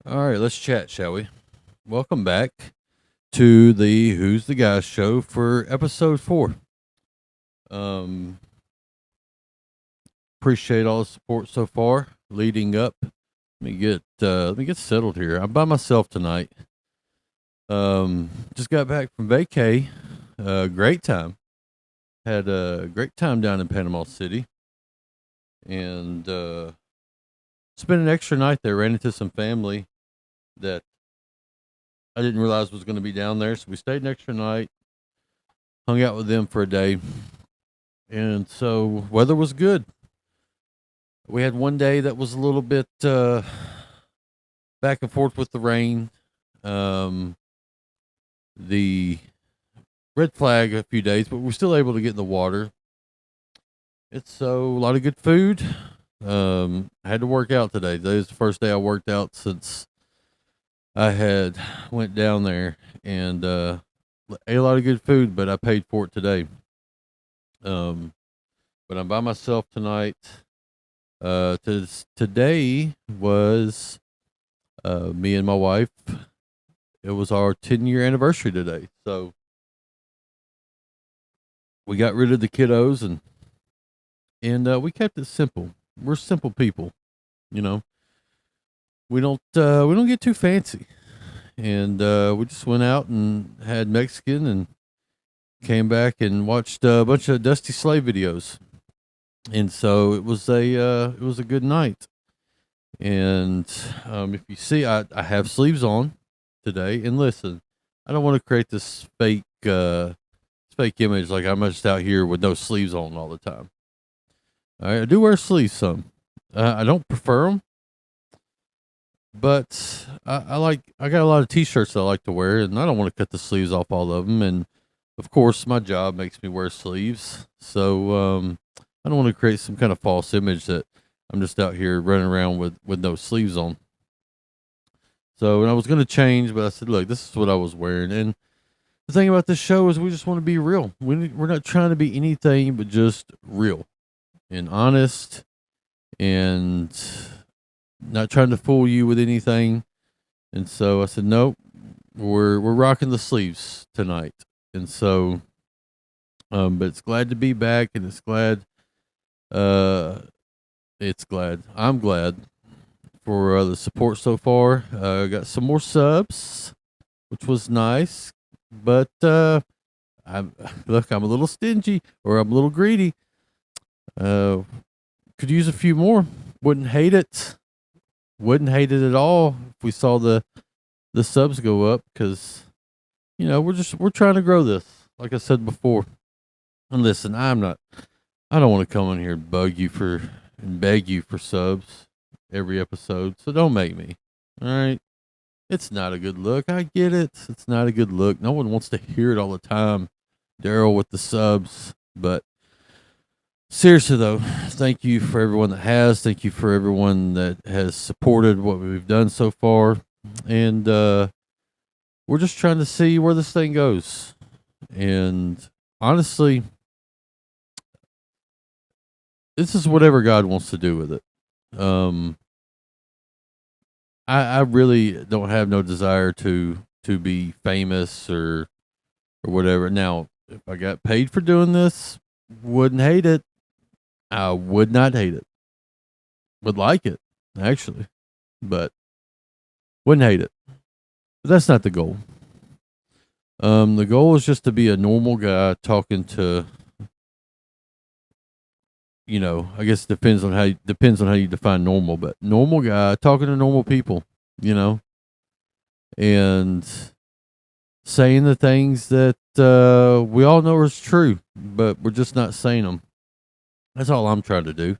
All right, let's chat, shall we? Welcome back to the Who's the Guy show for episode 4. Um, Appreciate all the support so far leading up. Let me get settled here. I'm by myself tonight. Just got back from vacay. Great time. Had a great time down in Panama City, and spent an extra night there. Ran into some family that I didn't realize was going to be down there, so we stayed an extra night. Hung out with them for a day, and so weather was good. We had one day that was a little bit back and forth with the rain. Um, the red flag a few days, but we're still able to get in the water. It's so a lot of good food. I had to work out today. Today was the first day I worked out since I had went down there and ate a lot of good food, but I paid for it today. Um, but I'm by myself tonight. Today was me and my wife. It was our 10-year anniversary today, so we got rid of the kiddos and we kept it simple. We're simple people, you know. We don't get too fancy, and we just went out and had Mexican and came back and watched a bunch of Dusty Slay videos, and so it was a good night. And if you see, I have sleeves on today. And listen, I don't want to create this fake image like I'm just out here with no sleeves on all the time. I do wear sleeves some. I don't prefer them, but I got a lot of t-shirts that I like to wear, and I don't want to cut the sleeves off all of them. And of course, my job makes me wear sleeves, so I don't want to create some kind of false image that I'm just out here running around with no sleeves on. So, and I was going to change, but I said, look, this is what I was wearing. And the thing about this show is we just want to be real. We're not trying to be anything but just real and honest and not trying to fool you with anything. And so I said, nope, we're rocking the sleeves tonight. And so, but it's glad to be back, and uh, I'm glad for the support so far. Got some more subs, which was nice. But I'm I'm a little stingy or I'm a little greedy. Uh, could use a few more. Wouldn't hate it. Wouldn't hate it at all if we saw the subs go up, because we're trying to grow this. Like I said before. And listen, I don't want to come in here and beg you for subs every episode. So don't make me. All right. It's not a good look. I get it. It's not a good look. No one wants to hear it all the time. Daryl with the subs. But seriously, though, thank you for everyone that has. Thank you for everyone that has supported what we've done so far. And we're just trying to see where this thing goes. And honestly, this is whatever God wants to do with it. Um, I really don't have no desire to be famous or whatever. Now, if I got paid for doing this, wouldn't hate it. I would not hate it. Would like it, actually, but wouldn't hate it. But that's not the goal. The goal is just to be a normal guy talking to, I guess it depends on how you define normal, but normal guy talking to normal people, you know, and saying the things that we all know is true, but we're just not saying them. That's all I'm trying to do.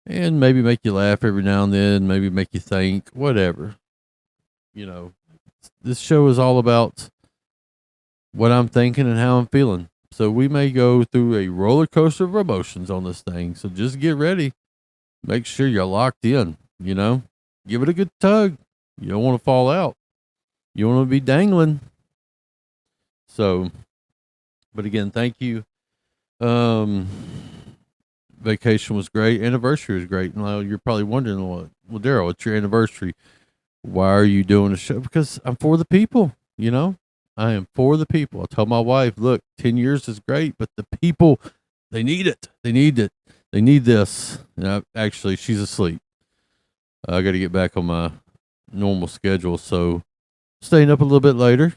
And maybe make you laugh every now and then, maybe make you think, whatever. You know, this show is all about what I'm thinking and how I'm feeling. So we may go through a roller coaster of emotions on this thing. So just get ready. Make sure you're locked in, Give it a good tug. You don't want to fall out. You want to be dangling. So, but again, thank you. Um, Vacation was great. Anniversary was great. Now you're probably wondering, well, Daryl, it's your anniversary. Why are you doing a show? Because I'm for the people, you know? I am for the people. I told my wife, look, 10 years is great, but the people, they need it. They need it. They need this. And actually, she's asleep. I got to get back on my normal schedule. So, staying up a little bit later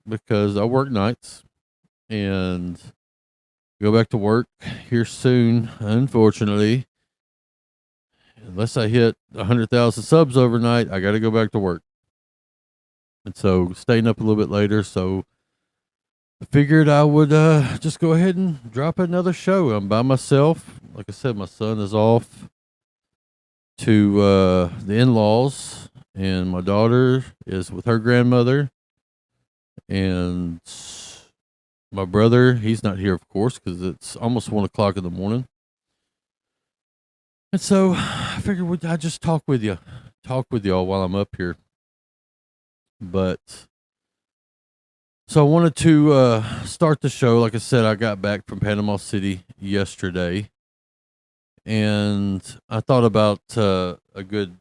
because I work nights and go back to work here soon, unfortunately. Unless I hit 100,000 subs overnight, I got to go back to work. And so staying up a little bit later. So I figured I would just go ahead and drop another show. I'm by myself. Like I said, my son is off to the in-laws, and my daughter is with her grandmother. And my brother, he's not here, of course, because it's almost 1 o'clock in the morning. And so I figured I'd just talk with y'all while I'm up here. But so I wanted to start the show. Like I said, I got back from Panama City yesterday, and I thought about a good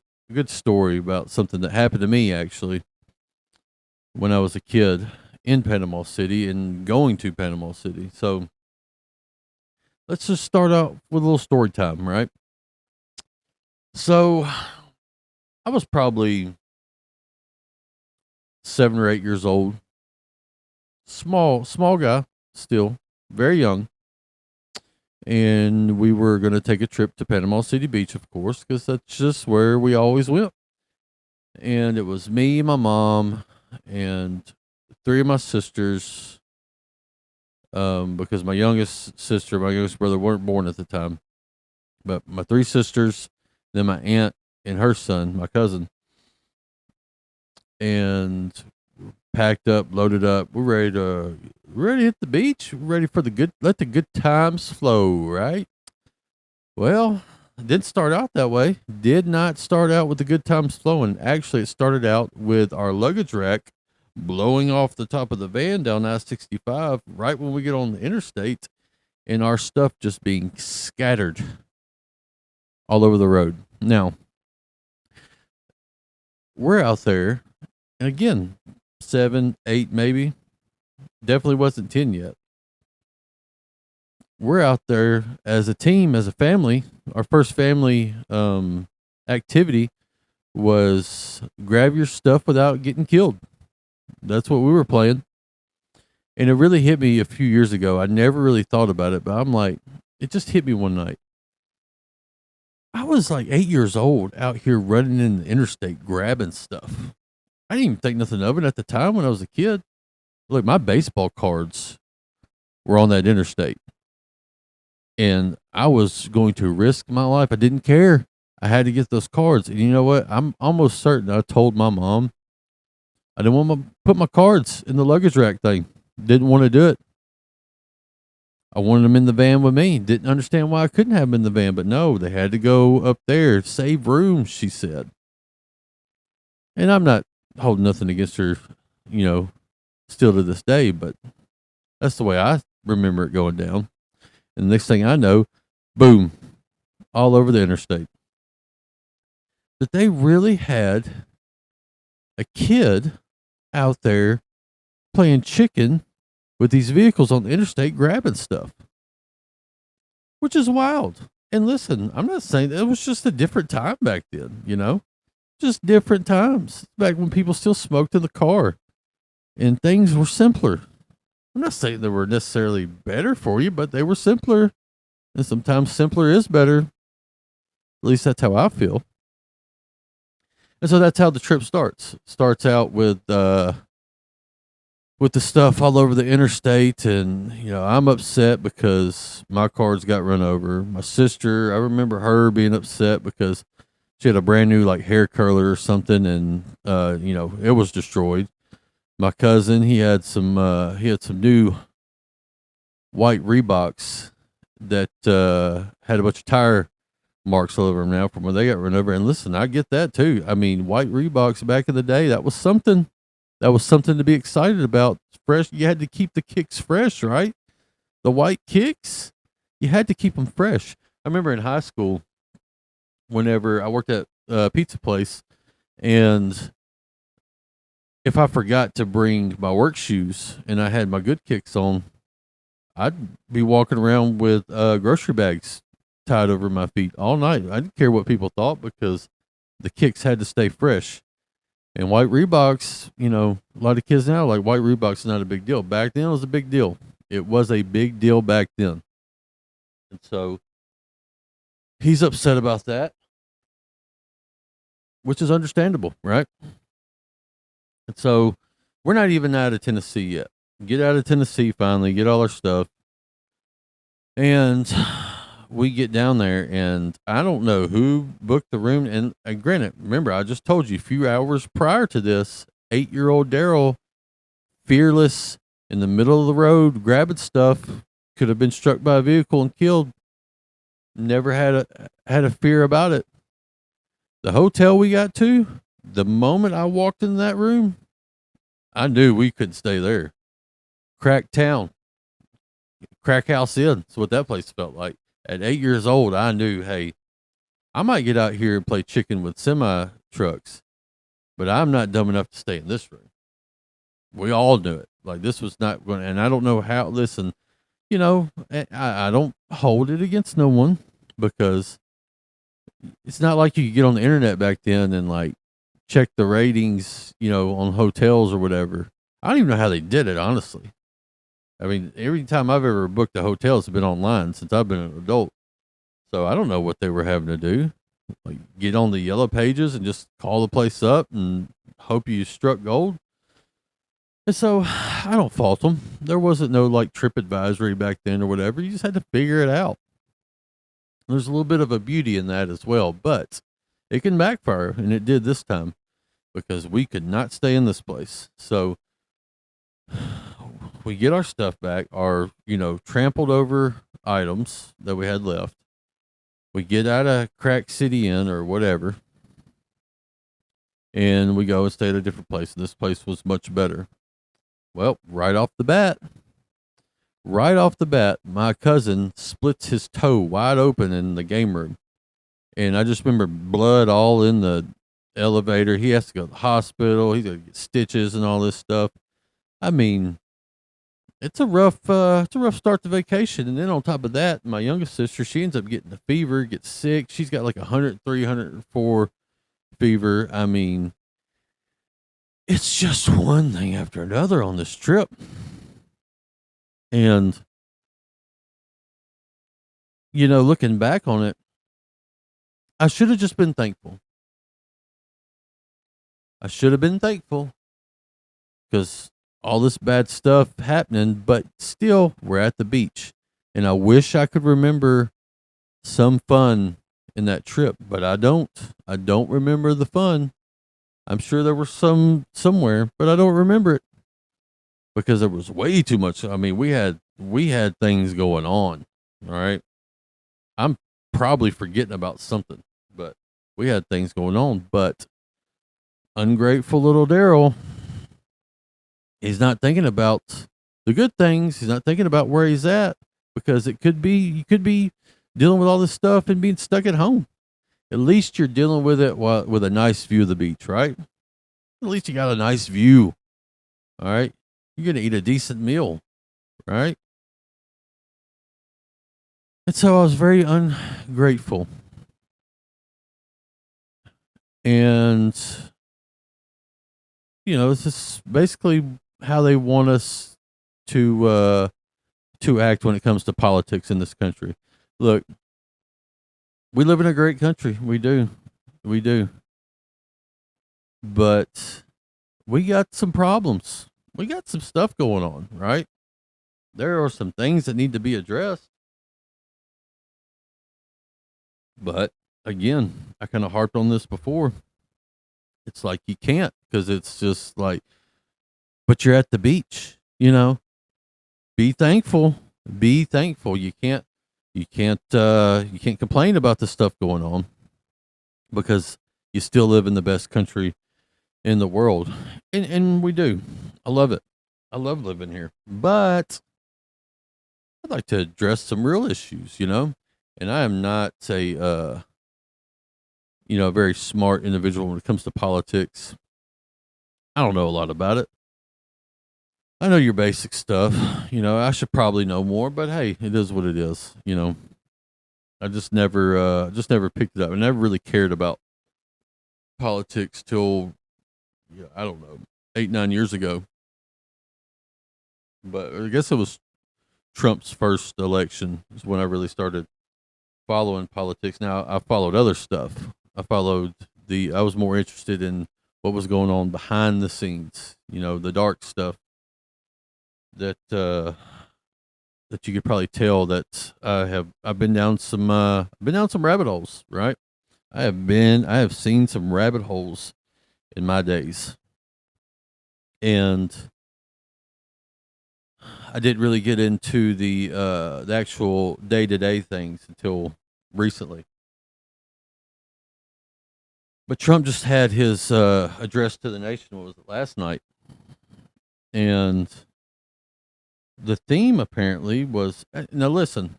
story about something that happened to me actually when I was a kid in Panama City and going to Panama City. So let's just start out with a little story time, right? So I was probably 7 or 8 years old. Small guy, still very young. And we were going to take a trip to Panama City Beach, of course, because that's just where we always went. And it was me, my mom, and 3 of my sisters. Because my youngest sister, my youngest brother weren't born at the time. But my 3 sisters, then my aunt and her son, my cousin. And packed up, loaded up. We're ready to hit the beach. We're ready for let the good times flow, right? Well, it didn't start out that way. Did not start out with the good times flowing. Actually, it started out with our luggage rack blowing off the top of the van down I-65 right when we get on the interstate, and our stuff just being scattered all over the road. Now, we're out there, and again, 7, 8 maybe. Definitely wasn't 10 yet. We're out there as a team, as a family. Our first family activity was grab your stuff without getting killed. That's what we were playing. And it really hit me a few years ago. I never really thought about it, but I'm like, it just hit me one night. I was like 8 years old out here running in the interstate grabbing stuff. I didn't even think nothing of it at the time when I was a kid. Look, my baseball cards were on that interstate. And I was going to risk my life. I didn't care. I had to get those cards. And you know what? I'm almost certain I told my mom I didn't want to put my cards in the luggage rack thing. Didn't want to do it. I wanted them in the van with me. Didn't understand why I couldn't have them in the van. But no, they had to go up there. Save room, she said. And I'm not holding nothing against her, still to this day. But that's the way I remember it going down. And the next thing I know, boom, all over the interstate. But they really had a kid out there playing chicken with these vehicles on the interstate grabbing stuff, which is wild. And listen, I'm not saying it was just a different time back then, just different times back when people still smoked in the car and things were simpler. I'm not saying they were necessarily better for you, but they were simpler. And sometimes simpler is better. At least that's how I feel. And so that's how the trip starts. Starts out with the stuff all over the interstate. And, I'm upset because my cards got run over. My sister, I remember her being upset because she had a brand new hair curler or something. And, it was destroyed. My cousin, he had some new white Reeboks that had a bunch of tire marks all over them now from when they got run over. And listen, I get that too. I mean, white Reeboks back in the day, that was something. That was something to be excited about. Fresh. You had to keep the kicks fresh, right? The white kicks, you had to keep them fresh. I remember in high school, whenever I worked at a pizza place, and if I forgot to bring my work shoes and I had my good kicks on, I'd be walking around with grocery bags tied over my feet all night. I didn't care what people thought because the kicks had to stay fresh. And white Reeboks, a lot of kids now like white Reeboks is not a big deal. Back then it was a big deal. It was a big deal back then. And so he's upset about that, which is understandable, right? And so we're not even out of Tennessee yet. Get out of Tennessee finally, get all our stuff. And we get down there, and I don't know who booked the room. And granted, remember, I just told you a few hours prior to this, 8-year-old Daryl, fearless in the middle of the road, grabbing stuff, could have been struck by a vehicle and killed. Never had a fear about it. The hotel we got to, the moment I walked in that room, I knew we couldn't stay there. Crack town, crack house in. That's what that place felt like. At 8 years old, I knew, hey, I might get out here and play chicken with semi trucks, but I'm not dumb enough to stay in this room. We all knew it. Like, this was not going to, and I don't know how, listen, I don't hold it against no one because it's not like you could get on the internet back then and like check the ratings, on hotels or whatever. I don't even know how they did it, honestly. I mean, every time I've ever booked a hotel, it's been online since I've been an adult. So I don't know what they were having to do. Like, get on the yellow pages and just call the place up and hope you struck gold. And so I don't fault them. There wasn't no like trip advisory back then or whatever. You just had to figure it out. There's a little bit of a beauty in that as well, but it can backfire, and it did this time because we could not stay in this place. So we get our stuff back, our, trampled over items that we had left. We get out of Crack City Inn or whatever, and we go and stay at a different place. And this place was much better. Well, right off the bat, my cousin splits his toe wide open in the game room. And I just remember blood all in the elevator. He has to go to the hospital. He's got to get stitches and all this stuff. I mean, it's a rough start to vacation. And then on top of that, my youngest sister, she ends up getting a fever, gets sick. She's got like 103, 104 fever. I mean, it's just one thing after another on this trip. And, looking back on it, I should have just been thankful. I should have been thankful because all this bad stuff happening, but still, we're at the beach. And I wish I could remember some fun in that trip, but I don't. I don't remember the fun. I'm sure there was some somewhere, but I don't remember it because there was way too much. I mean, we had things going on. All right. I'm probably forgetting about something, but we had things going on. But ungrateful little Daryl, he's not thinking about the good things. He's not thinking about where he's at because you could be dealing with all this stuff and being stuck at home. At least you're dealing with it with a nice view of the beach, right? At least you got a nice view. All right. You're going to eat a decent meal, right? And so I was very ungrateful. And, this is basically how they want us to act when it comes to politics in this country. Look, we live in a great country. We do. We do. But we got some problems. We got some stuff going on, right? There are some things that need to be addressed. But again, I kind of harped on this before. It's like you can't because it's just like, but you're at the beach, Be thankful. Be thankful. You can't complain about the stuff going on because you still live in the best country in the world. And we do. I love it. I love living here. But I'd like to address some real issues, And I am not a very smart individual when it comes to politics. I don't know a lot about it. I know your basic stuff. I should probably know more, but hey, it is what it is. I just never picked it up. I never really cared about politics till, yeah, I don't know, 8, 9 years ago. But I guess it was Trump's first election is when I really started following politics. Now I followed other stuff. I was more interested in what was going on behind the scenes. The dark stuff that that you could probably tell that I've been down some rabbit holes, right? I have seen some rabbit holes in my days, and I didn't really get into the actual day to day things until recently. But Trump just had his address to the nation. What was it, last night? And the theme apparently was, now listen,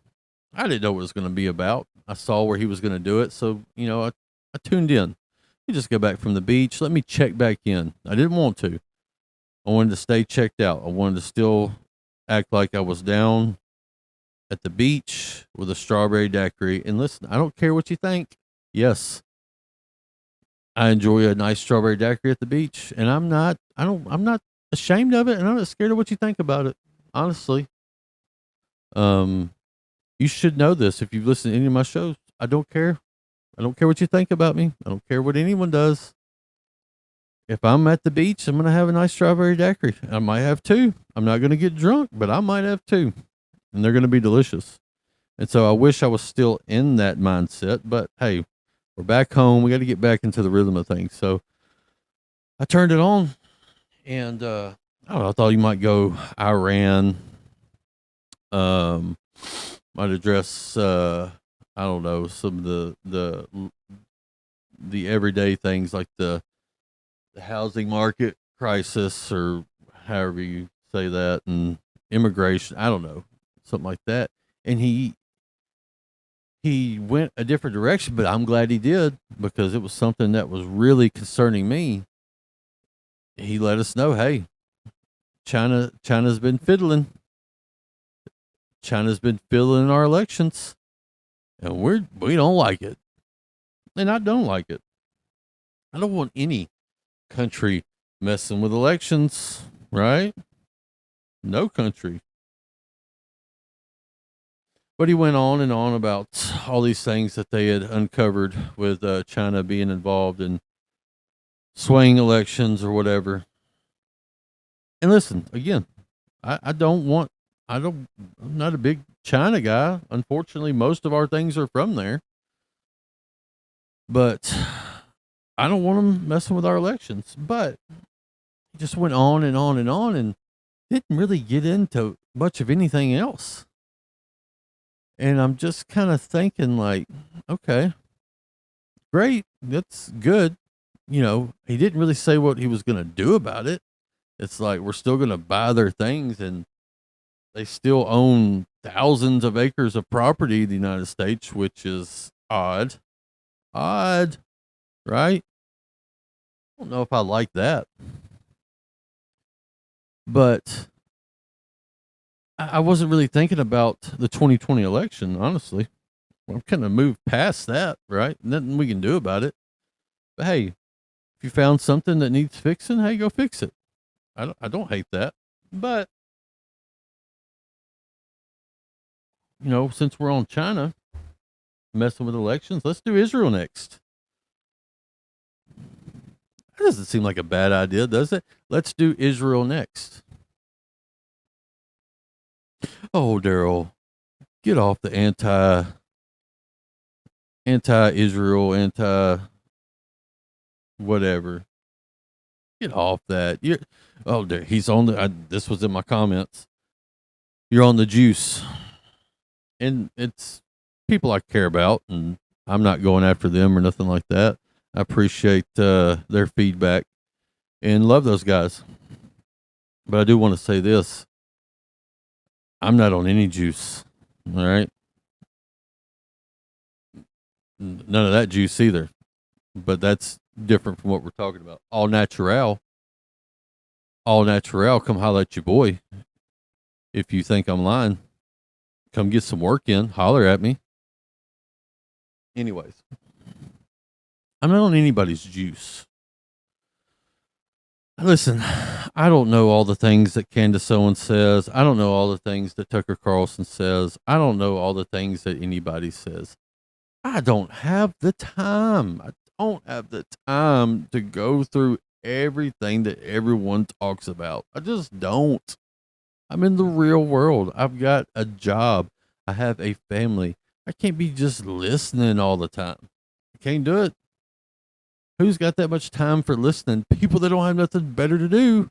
I didn't know what it was going to be about. I saw where he was going to do it, so I tuned in. You just go back from the beach. Let me check back in. I didn't want to. I wanted to stay checked out. I wanted to still act like I was down at the beach with a strawberry daiquiri. And listen, I don't care what you think. Yes, I enjoy a nice strawberry daiquiri at the beach, and I'm not ashamed of it, and I'm not scared of what you think about it. Honestly, um, you should know this if you've listened to any of my shows. I don't care. I don't care what you think about me. I don't care what anyone does. If I'm at the beach, I'm gonna have a nice strawberry daiquiri. I might have two. I'm not gonna get drunk, but I might have two, and they're gonna be delicious. And so I wish I was still in that mindset, but hey, we're back home. We got to get back into the rhythm of things. So I turned it on, and I don't know. I thought you might go Iran. Um, might address I don't know, some of the everyday things like the housing market crisis, or however you say that, and immigration. I don't know, something like that. And he went a different direction, but I'm glad he did, because it was something that was really concerning me. He let us know, hey, China's been fiddling. China's been fiddling in our elections, and we don't like it. And I don't like it. I don't want any country messing with elections, right? No country. But he went on and on about all these things that they had uncovered with China being involved in swaying elections or whatever. And listen, again, I don't want, I'm not a big China guy. Unfortunately, most of our things are from there. But I don't want them messing with our elections. But he just went on and on and on, and didn't really get into much of anything else. And I'm just kind of thinking, like, okay, great. That's good. He didn't really say what he was going to do about it. It's like we're still going to buy their things, and they still own thousands of acres of property in the United States, which is odd. Odd, right? I don't know if I like that. But I wasn't really thinking about the 2020 election, honestly. I'm kind of moved past that, right? Nothing we can do about it. But hey, if you found something that needs fixing, hey, go fix it. I don't hate that. But, since we're on China messing with elections, let's do Israel next. That doesn't seem like a bad idea, does it? Let's do Israel next. Oh, Daryl, get off the anti-Israel, anti whatever. Get off that. There, he's on the. This was in my comments. You're on the juice, and it's people I care about, and I'm not going after them or nothing like that. I appreciate their feedback and love those guys. But I do want to say this: I'm not on any juice. All right, none of that juice either. But that's different from what we're talking about. All natural. all natural, come holler at your boy. If you think I'm lying, come get some work in, holler at me. Anyways, I'm not on anybody's juice. Listen, I don't know all the things that Candace Owens says. I don't know all the things that Tucker Carlson says. I don't know all the things that anybody says. I don't have the time. I don't have the time to go through everything that everyone talks about. I just don't. I'm in the real world. I've got a job. I have a family. I can't be just listening all the time. I can't do it. Who's got that much time for listening? People that don't have nothing better to do.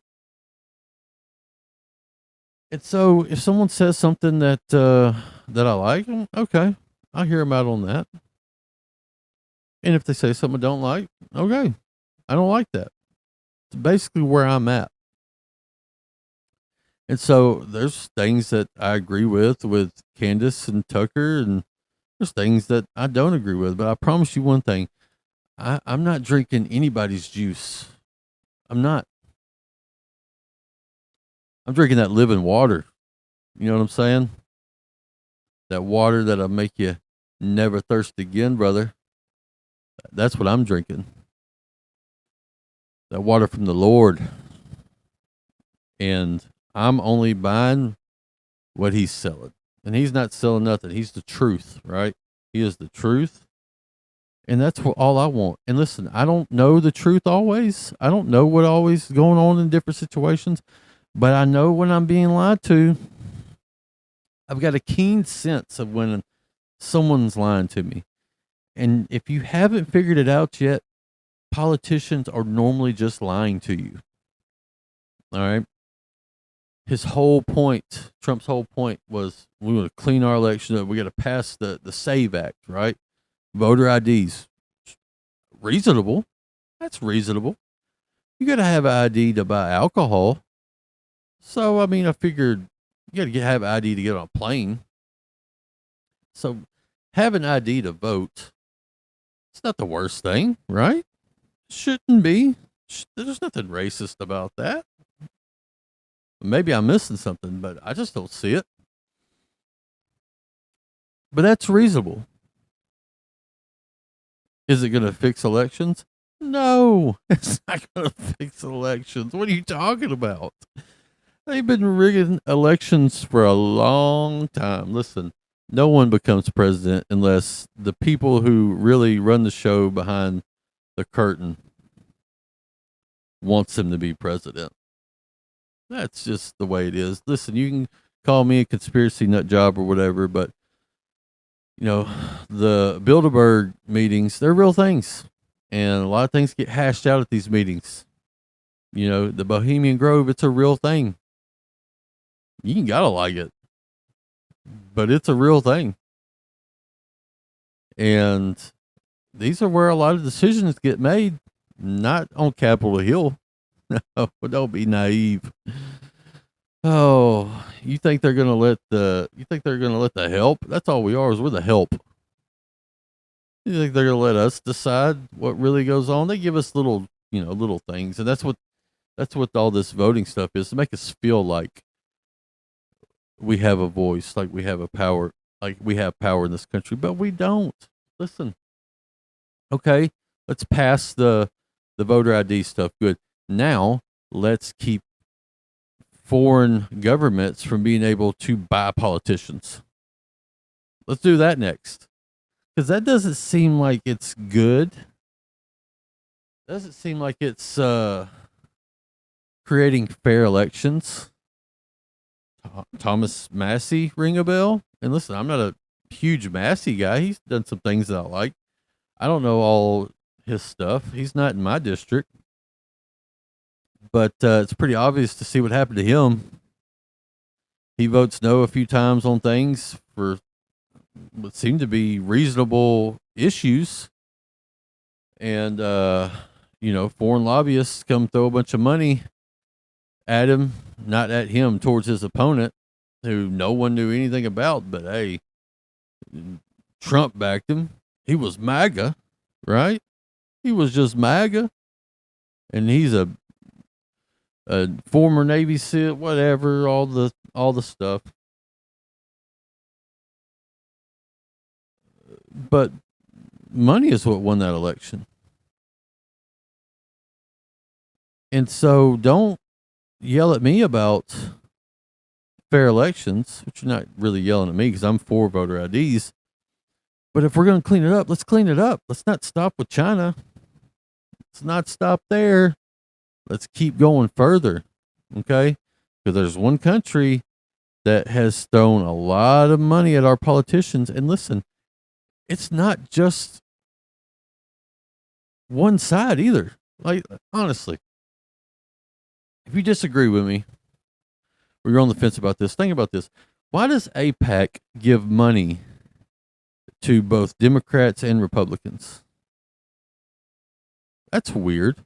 And so if someone says something that I like, okay, I'll hear them out on that. And if they say something I don't like, okay, I don't like that. It's basically where I'm at. And so there's things that I agree with Candace and Tucker, and there's things that I don't agree with. But I promise you one thing, I'm not drinking anybody's juice. I'm not. I'm drinking that living water. You know what I'm saying? That water that'll make you never thirst again, brother. That's what I'm drinking. That water from the Lord. And I'm only buying what he's selling. And he's not selling nothing. He's the truth, right? He is the truth. And that's what all I want. And listen, I don't know the truth always. I don't know what always is going on in different situations, but I know when I'm being lied to. I've got a keen sense of when someone's lying to me. And if you haven't figured it out yet, politicians are normally just lying to you. All right. His whole point, Trump's whole point was we want to clean our election up. We got to pass the SAVE Act, right? Voter IDs. Reasonable. That's reasonable. You got to have an ID to buy alcohol. So, I mean, I figured you got to have an ID to get on a plane. So, have an ID to vote. It's not the worst thing, right? Shouldn't be. There's nothing racist about that. Maybe I'm missing something, but I just don't see it. But that's reasonable. Is it going to fix elections? No, it's not going to fix elections. What are you talking about? They've been rigging elections for a long time. Listen, no one becomes president unless the people who really run the show behind the curtain wants him to be president. That's just the way it is. Listen, you can call me a conspiracy nut job or whatever, but you know, the Bilderberg meetings, they're real things. And a lot of things get hashed out at these meetings. You know, the Bohemian Grove, it's a real thing. You ain't gotta like it, but it's a real thing. And these are where a lot of decisions get made, not on Capitol Hill. No, don't be naive. Oh, you think they're gonna let the help? That's all we are, is we're the help. You think they're gonna let us decide what really goes on? They give us little things, and that's what all this voting stuff is, to make us feel like we have a voice, like we have a power, like we have power in this country, but we don't. Listen, okay, let's pass the voter ID stuff. Good. Now let's keep foreign governments from being able to buy politicians. Let's do that next, because that doesn't seem like it's good. Doesn't seem like it's creating fair elections. Thomas Massey, ring a bell? And listen, I'm not a huge Massey guy. He's done some things that I like. I don't know all his stuff. He's not in my district. But it's pretty obvious to see what happened to him. He votes no a few times on things for what seem to be reasonable issues. And, foreign lobbyists come throw a bunch of money at him, not at him, towards his opponent, who no one knew anything about. But hey, Trump backed him. He was MAGA, right? He was just MAGA. And he's a former Navy SEAL, whatever, all the stuff. But money is what won that election. And so don't yell at me about fair elections, which you're not really yelling at me because I'm for voter IDs. But if we're going to clean it up, let's clean it up. Let's not stop with China. Let's not stop there. Let's keep going further. Okay? Because there's one country that has thrown a lot of money at our politicians. And listen, it's not just one side either. Like, honestly, if you disagree with me or you're on the fence about this, think about this. Why does AIPAC give money to both Democrats and Republicans? That's weird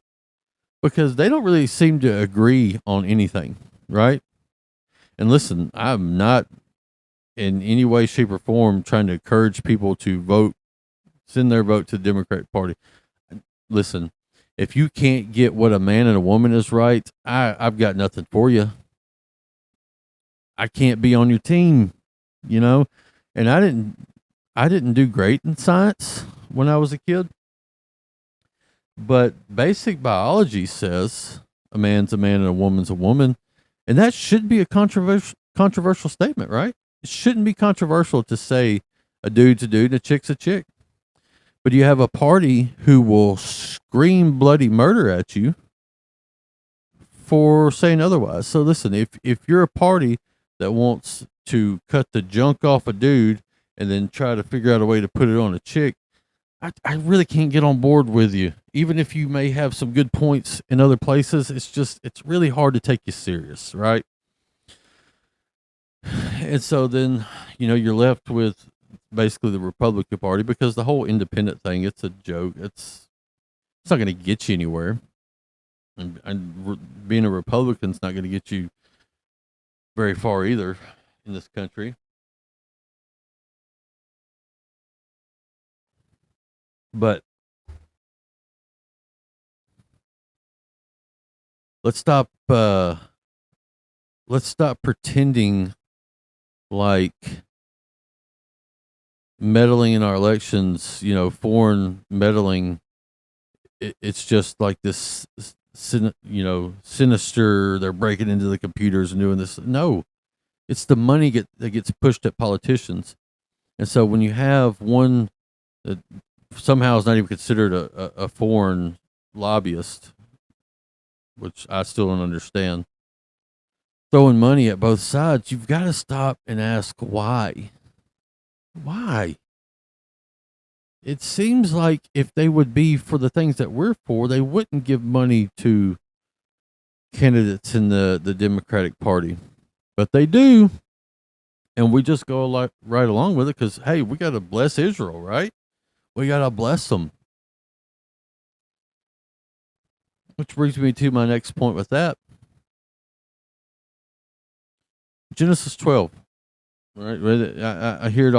because they don't really seem to agree on anything, right? And listen, I'm not in any way, shape, or form trying to encourage people to vote, send their vote to the Democratic Party. Listen, if you can't get what a man and a woman is right, I've got nothing for you. I can't be on your team, you know? And I didn't do great in science when I was a kid. But basic biology says a man's a man and a woman's a woman. And that should be a controversial statement, right? It shouldn't be controversial to say a dude's a dude and a chick's a chick. But you have a party who will scream bloody murder at you for saying otherwise. So listen, if you're a party that wants to cut the junk off a dude and then try to figure out a way to put it on a chick, I really can't get on board with you. Even if you may have some good points in other places, it's really hard to take you serious, right? And so then, you're left with basically the Republican Party because the whole independent thing, it's a joke. It's not going to get you anywhere. And being a Republican's not going to get you very far either in this country. But let's stop pretending like meddling in our elections, foreign meddling, it's just like this, sinister, they're breaking into the computers and doing this. No, it's the money that gets pushed at politicians. And so when you have one that somehow is not even considered a foreign lobbyist, which I still don't understand, throwing money at both sides, you've got to stop and ask why. Why? It seems like if they would be for the things that we're for, they wouldn't give money to candidates in the Democratic Party. But they do. And we just go right along with it because, hey, we got to bless Israel, right? We got to bless them. Which brings me to my next point with that. Genesis 12. Right? I hear it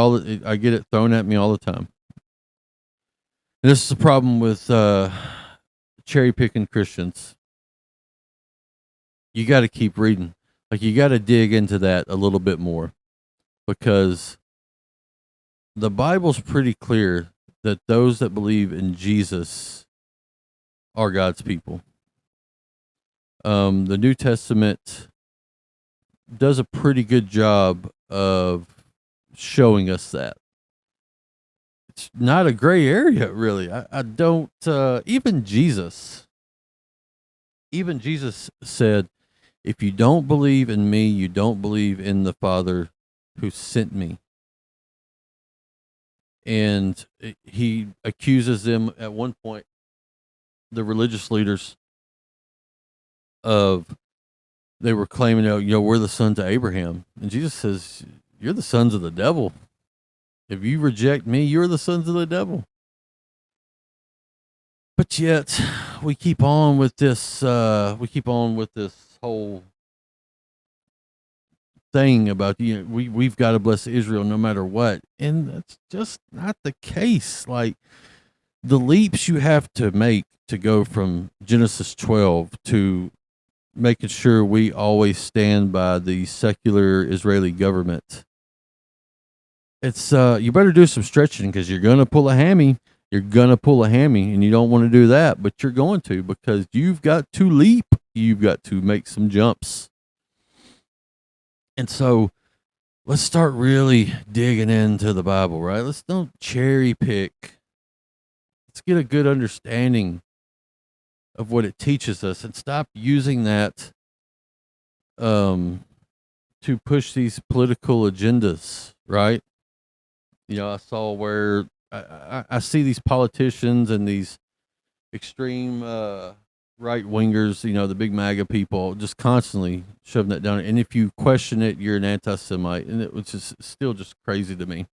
I get it thrown at me all the time. And this is the problem with cherry picking Christians. You got to keep reading. Like, you got to dig into that a little bit more because the Bible's pretty clear that those that believe in Jesus are God's people. The New Testament does a pretty good job of showing us that. It's not a gray area, really. I don't, even Jesus said, if you don't believe in me, you don't believe in the Father who sent me. And he accuses them at one point, the religious leaders, of they were claiming, we're the sons of Abraham. And Jesus says, you're the sons of the devil. If you reject me, you're the sons of the devil. But yet, we keep on with this whole thing about, we've got to bless Israel no matter what. And that's just not the case. Like, the leaps you have to make to go from Genesis 12 to making sure we always stand by the secular Israeli government. It's you better do some stretching because you're gonna pull a hammy. You're gonna pull a hammy, and you don't want to do that, but you're going to because you've got to leap. You've got to make some jumps. And so let's start really digging into the Bible, right? Let's don't cherry pick. Let's get a good understanding of what it teaches us and stop using that to push these political agendas, right? I saw where I see these politicians and these extreme right wingers, the big MAGA people, just constantly shoving that down. And if you question it, you're an anti-Semite, and it was just still just crazy to me.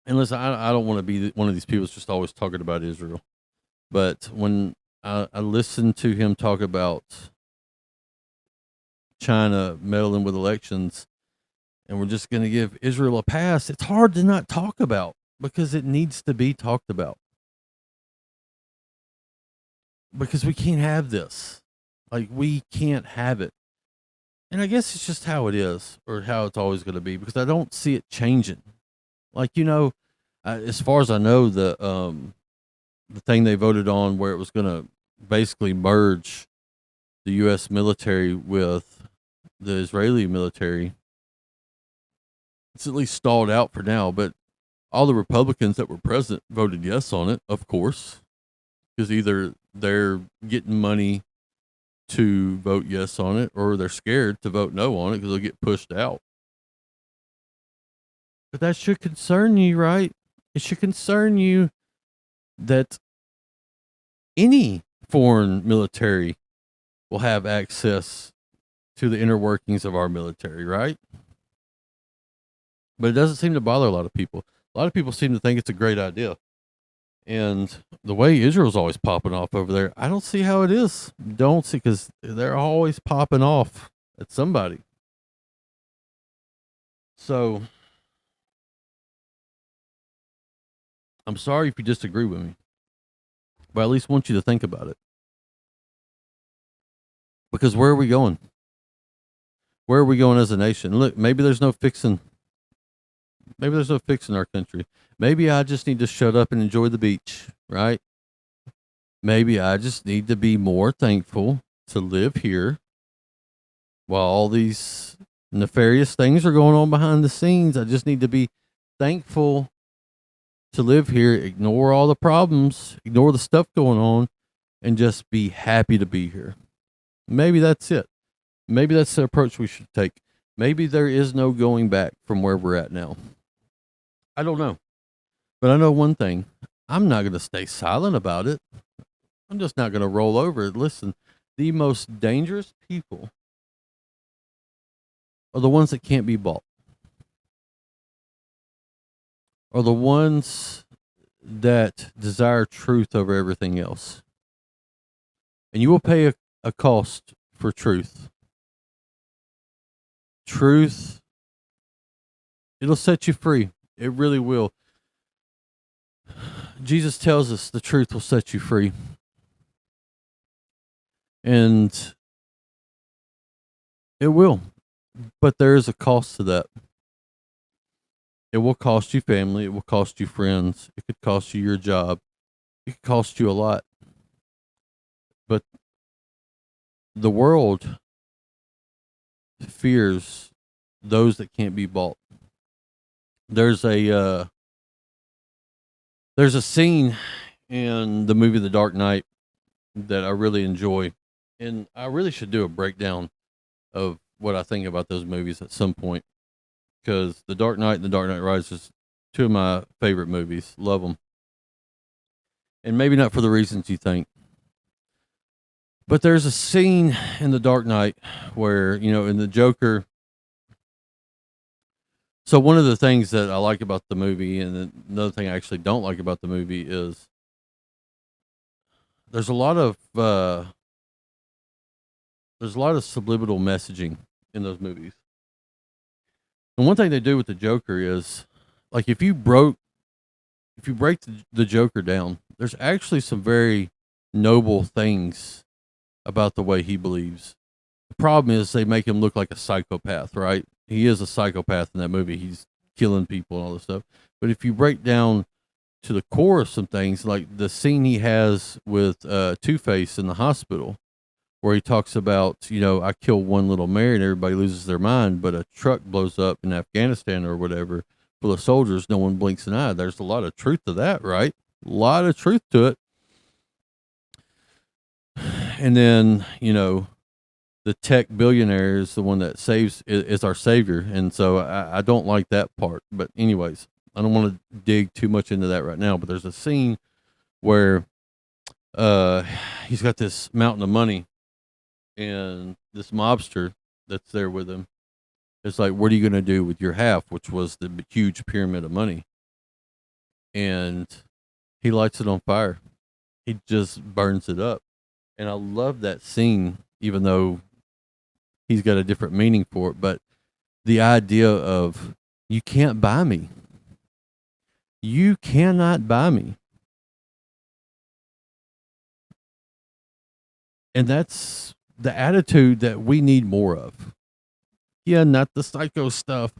And listen, I don't want to be one of these people that's just always talking about Israel, but when I listen to him talk about China meddling with elections, and we're just going to give Israel a pass, it's hard to not talk about because it needs to be talked about. Because we can't have this. Like, we can't have it. And I guess it's just how it is, or how it's always going to be, because I don't see it changing. Like, as far as I know, the thing they voted on where it was going to basically merge the U.S. military with the Israeli military, it's at least stalled out for now. But all the Republicans that were present voted yes on it, of course, because either they're getting money to vote yes on it, or they're scared to vote no on it because they'll get pushed out. But that should concern you, right? It should concern you that any foreign military will have access to the inner workings of our military, right? But it doesn't seem to bother a lot of people. A lot of people seem to think it's a great idea. And the way Israel's always popping off over there, I don't see how it is. Don't see, because they're always popping off at somebody. So I'm sorry if you disagree with me, but I at least want you to think about it. Because where are we going? Where are we going as a nation? Look, maybe there's no fixing. Maybe there's no fixing our country. Maybe I just need to shut up and enjoy the beach, right? Maybe I just need to be more thankful to live here while all these nefarious things are going on behind the scenes. I just need to be thankful to live here, ignore all the problems, ignore the stuff going on, and just be happy to be here. Maybe that's it. Maybe that's the approach we should take. Maybe there is no going back from where we're at now. I don't know. But I know one thing. I'm not going to stay silent about it. I'm just not going to roll over it. Listen, the most dangerous people are the ones that can't be bought. Are the ones that desire truth over everything else. And you will pay a cost for truth. Truth, it'll set you free. It really will. Jesus tells us the truth will set you free. And it will. But there is a cost to that. It will cost you family. It will cost you friends. It could cost you your job. It could cost you a lot. But the world fears those that can't be bought. There's a scene in the movie The Dark Knight that I really enjoy, and I really should do a breakdown of what I think about those movies at some point, because The Dark Knight and The Dark Knight Rises, two of my favorite movies. Love them, and maybe not for the reasons you think. But there's a scene in The Dark Knight where, in the Joker. So one of the things that I like about the movie, and another thing I actually don't like about the movie, is there's a lot of subliminal messaging in those movies. And one thing they do with the Joker is, like, if you break the Joker down, there's actually some very noble things about the way he believes. The problem is they make him look like a psychopath, right? He is a psychopath in that movie. He's killing people and all this stuff. But if you break down to the core of some things, like the scene he has with Two-Face in the hospital, where he talks about, I kill one little Mary and everybody loses their mind, but a truck blows up in Afghanistan or whatever full of soldiers, no one blinks an eye. There's a lot of truth to that, right? A lot of truth to it. And then, the tech billionaire is the one that is our savior. And so I don't like that part. But anyways, I don't want to dig too much into that right now, but there's a scene where he's got this mountain of money, and this mobster that's there with him is like, what are you going to do with your half, which was the huge pyramid of money? And he lights it on fire. He just burns it up. And I love that scene, even though he's got a different meaning for it. But the idea of, you can't buy me. You cannot buy me. And that's the attitude that we need more of. Yeah, not the psycho stuff.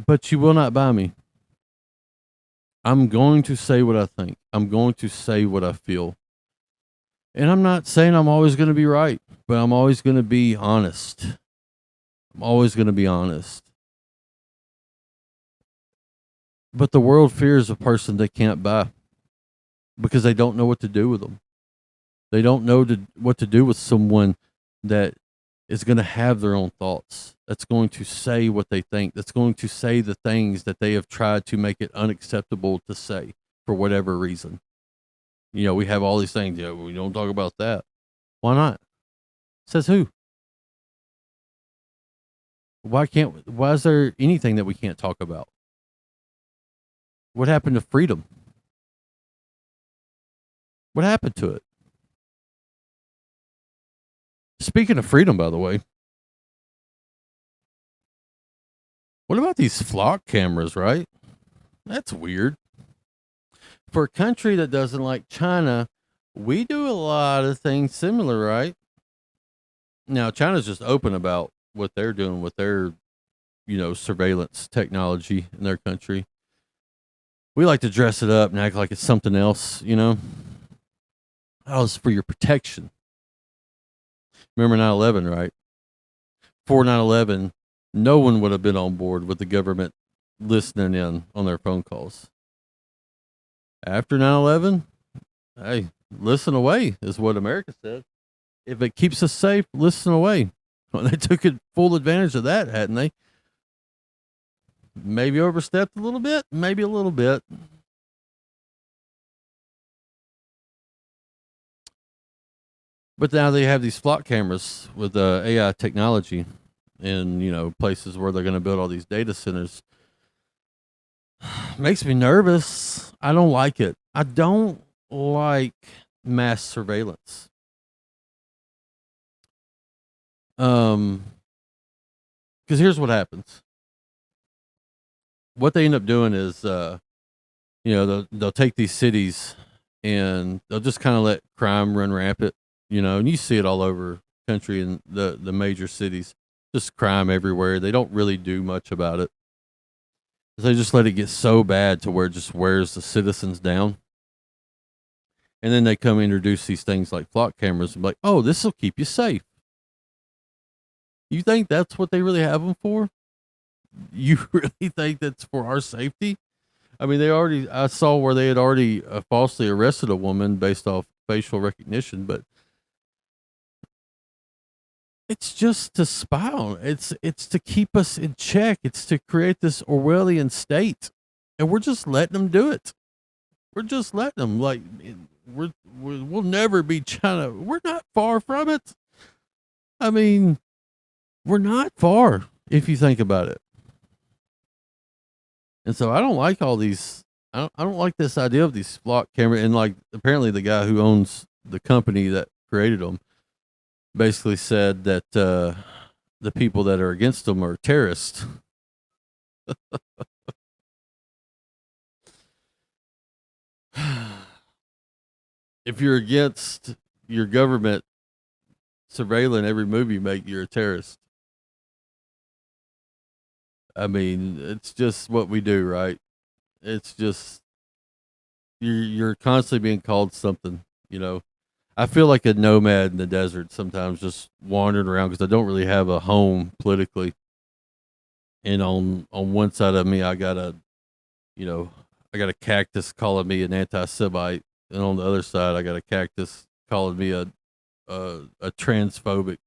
But you will not buy me. I'm going to say what I think. I'm going to say what I feel. And I'm not saying I'm always going to be right, but I'm always going to be honest. I'm always going to be honest. But the world fears a person they can't buy because they don't know what to do with them. They don't know what to do with someone that is going to have their own thoughts, that's going to say what they think, that's going to say the things that they have tried to make it unacceptable to say for whatever reason. We have all these things. We don't talk about that. Why not? Says who? Why is there anything that we can't talk about? What happened to freedom? What happened to it? Speaking of freedom, by the way, what about these flock cameras, right? That's weird. For a country that doesn't like China, we do a lot of things similar, right? Now, China's just open about what they're doing with their, surveillance technology in their country. We like to dress it up and act like it's something else, Oh, it's for your protection. Remember 9/11, right? For 9/11, no one would have been on board with the government listening in on their phone calls. After 9/11, hey, listen away is what America said. If it keeps us safe, listen away. Well, they took full advantage of that, hadn't they? Maybe overstepped a little bit, maybe a little bit. But now they have these flock cameras with AI technology in, places where they're going to build all these data centers. Makes me nervous. I don't like it. I don't like mass surveillance. Because here's what happens. What they end up doing is, they'll take these cities and they'll just kind of let crime run rampant, and you see it all over the country and the major cities, just crime everywhere. They don't really do much about it. They just let it get so bad to where it just wears the citizens down. And then they come introduce these things like flock cameras and be like, oh, this will keep you safe. You think that's what they really have them for? You really think that's for our safety? I mean, I saw where they had already falsely arrested a woman based off facial recognition, but it's just to spy on. It's to keep us in check. It's to create this Orwellian state, and we're just letting them do it. We're just letting them. Like we'll never be China. We're not far from it. I mean, we're not far if you think about it. And so I don't like all these. I don't like this idea of these flock camera. And like apparently the guy who owns the company that created them basically said that the people that are against them are terrorists. If you're against your government surveilling every move you make, you're a terrorist. I mean, it's just what we do, right? It's just you're constantly being called something, you know. I feel like a nomad in the desert sometimes, just wandering around because I don't really have a home politically. And on one side of me, you know, I got a cactus calling me an anti-Semite, and on the other side, I got a cactus calling me a transphobic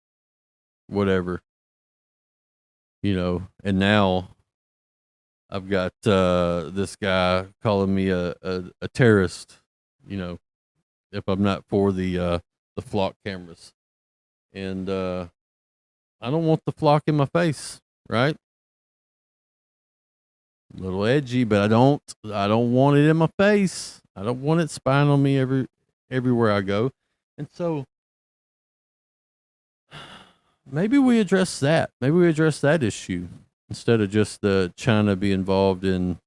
whatever, you know. And now I've got this guy calling me a terrorist, you know, if I'm not for the flock cameras. And I don't want the flock in my face, right? A little edgy, but I don't want it in my face. I don't want it spying on me everywhere I go. And so maybe we address that. Maybe we address that issue instead of just China be involved in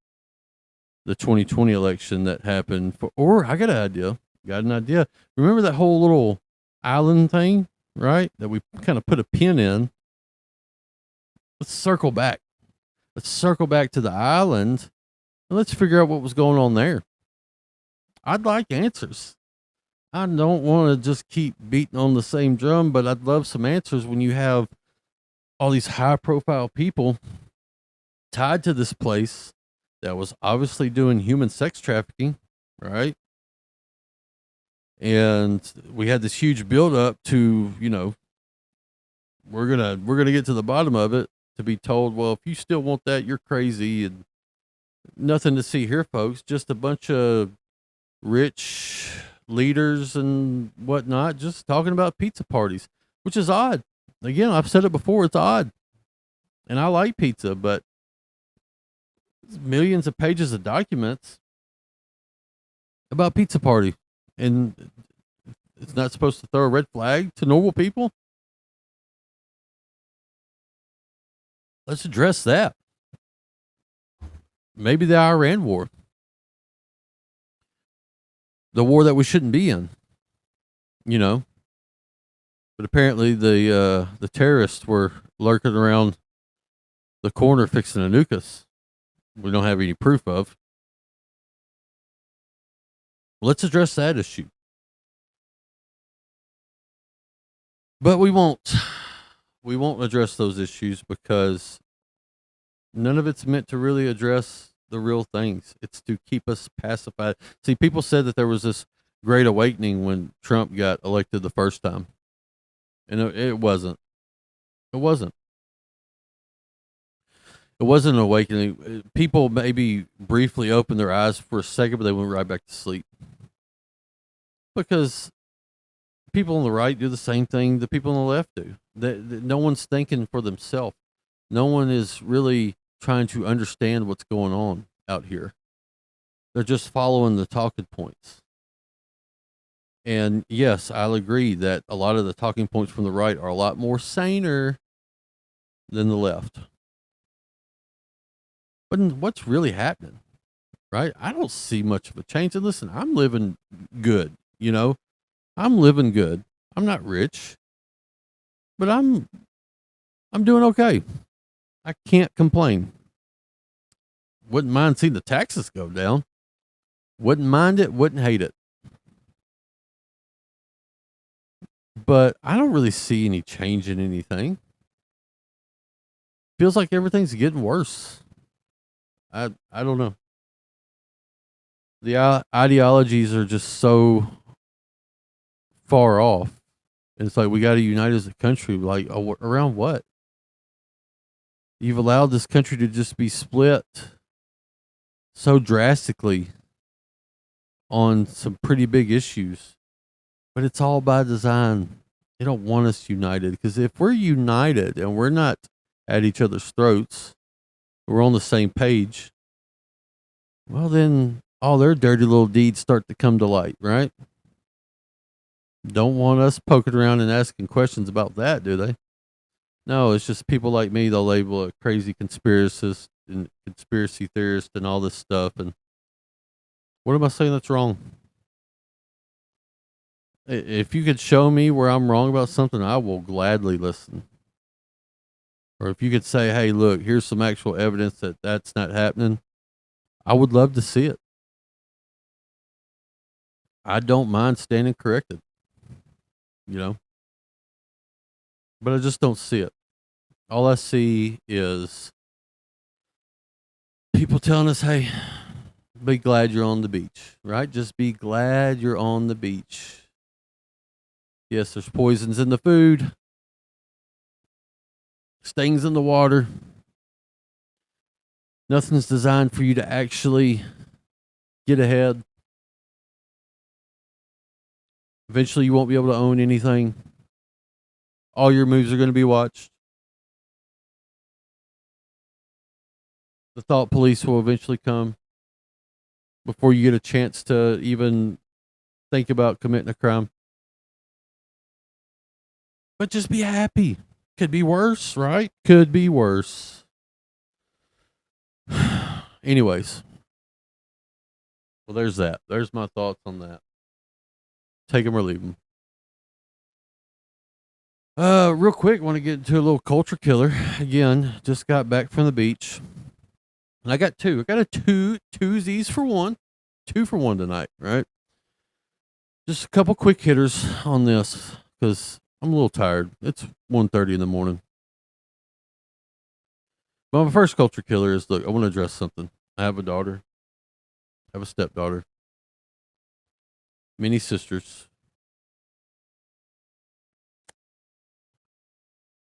the 2020 election that happened. Or I got an idea. Got an idea. Remember that whole little island thing, right? That we kind of put a pin in. Let's circle back. Let's circle back to the island and let's figure out what was going on there. I'd like answers. I don't want to just keep beating on the same drum, but I'd love some answers when you have all these high profile people tied to this place that was obviously doing human sex trafficking, right? And we had this huge build up to, you know, we're gonna get to the bottom of it, to be told, well, if you still want that, you're crazy, and nothing to see here, folks. Just a bunch of rich leaders and whatnot just talking about pizza parties, which is odd. Again, I've said it before, it's odd. And I like pizza, but millions of pages of documents about pizza party. And it's not supposed to throw a red flag to normal people. Let's address that. Maybe the Iran war, the war that we shouldn't be in, you know. But apparently the terrorists were lurking around the corner fixing to nuke us. We don't have any proof of. Let's address that issue. But we won't. We won't address those issues because none of it's meant to really address the real things. It's to keep us pacified. See, people said that there was this great awakening when Trump got elected the first time. And it wasn't. It wasn't. It wasn't an awakening. People maybe briefly opened their eyes for a second, but they went right back to sleep. Because people on the right do the same thing the people on the left do. No one's thinking for themselves. No one is really trying to understand what's going on out here. They're just following the talking points. And yes, I'll agree that a lot of the talking points from the right are a lot more saner than the left. But what's really happening, right? I don't see much of a change. And listen, I'm living good, you know? I'm living good. I'm not rich, but I'm doing okay. I can't complain. Wouldn't mind seeing the taxes go down. Wouldn't mind it, wouldn't hate it. But I don't really see any change in anything. Feels like everything's getting worse. I don't know. The ideologies are just so far off. And it's like we got to unite as a country. Like around what? You've allowed this country to just be split so drastically on some pretty big issues, but it's all by design. They don't want us united, because if we're united and we're not at each other's throats, we're on the same page, well, then all their dirty little deeds start to come to light, right? Don't want us poking around and asking questions about that, do they? No, it's just people like me they'll label a crazy conspiracist and conspiracy theorist and all this stuff. And what am I saying that's wrong? If you could show me where I'm wrong about something, I will gladly listen. Or if you could say, "Hey, look, here's some actual evidence that that's not happening," I would love to see it. I don't mind standing corrected, you know, but I just don't see it. All I see is people telling us, "Hey, be glad you're on the beach," right? Just be glad you're on the beach. Yes, there's poisons in the food, stings in the water. Nothing's designed for you to actually get ahead. Eventually, you won't be able to own anything. All your moves are going to be watched. The thought police will eventually come before you get a chance to even think about committing a crime. But just be happy. Could be worse, right? Could be worse. Anyways, well, there's that. There's my thoughts on that. Take them or leave them. Real quick, want to get into a little culture killer. Again, just got back from the beach. And I got two. I got a twosies for one. 2 for 1 tonight, right? Just a couple quick hitters on this because I'm a little tired. It's 1:30 in the morning. But my first culture killer is, look, I want to address something. I have a daughter. I have a stepdaughter. Many sisters.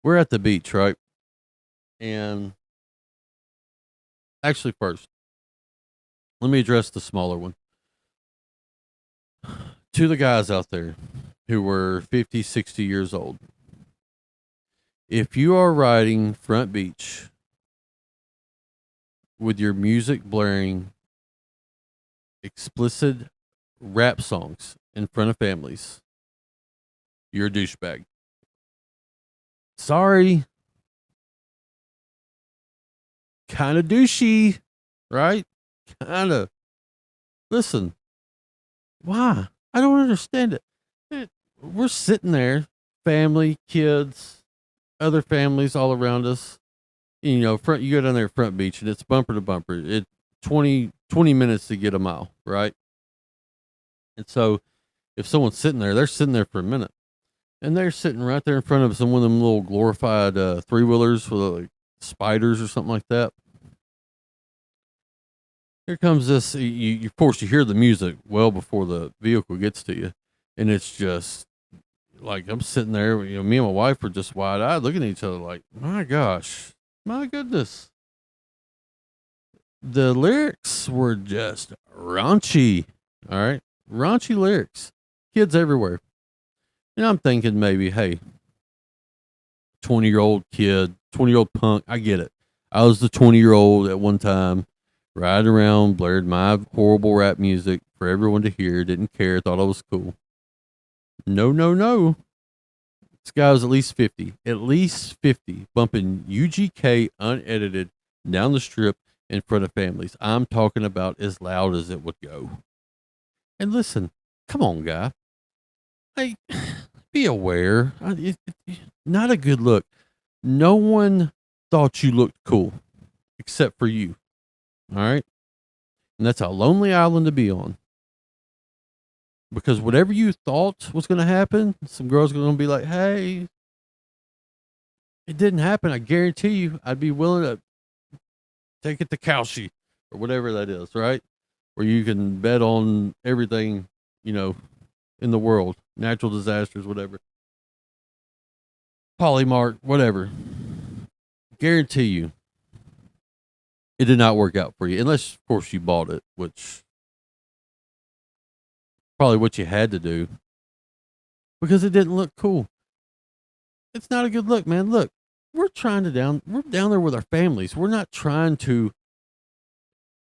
We're at the beach, right? And actually, first, let me address the smaller one. To the guys out there who were 50, 60 years old, if you are riding front beach with your music blaring explicit rap songs in front of families, you're a douchebag. Sorry. Kind of douchey, right? Kind of. Listen, why? I don't understand it. We're sitting there, family, kids, other families all around us. You know, front. You go down there front beach, and it's bumper to bumper. It 20 minutes to get a mile, right? And so, if someone's sitting there, they're sitting there for a minute, and they're sitting right there in front of some one of them little glorified 3-wheelers with like spiders or something like that. Here comes this. Of course, you hear the music well before the vehicle gets to you, and it's just like I'm sitting there. You know, me and my wife were just wide eyed, looking at each other, like, "My gosh, my goodness." The lyrics were just raunchy. All right, raunchy lyrics. Kids everywhere, and I'm thinking maybe, hey, 20-year-old kid, 20-year-old punk. I get it. I was the 20-year-old at one time. Riding around, blared my horrible rap music for everyone to hear, didn't care, thought I was cool. No, no, no. This guy was at least 50, bumping UGK unedited down the strip in front of families. I'm talking about as loud as it would go. And listen, come on, guy. Like, be aware. Not a good look. No one thought you looked cool except for you. All right. And that's a lonely island to be on. Because whatever you thought was going to happen, some girls are going to be like, hey, it didn't happen. I guarantee you, I'd be willing to take it to Kalshi or whatever that is, right? Where you can bet on everything, you know, in the world, natural disasters, whatever. Polymark, whatever. Guarantee you, it did not work out for you. Unless, of course, you bought it, which probably what you had to do because it didn't look cool. It's not a good look, man. Look, we're down there with our families. We're not trying to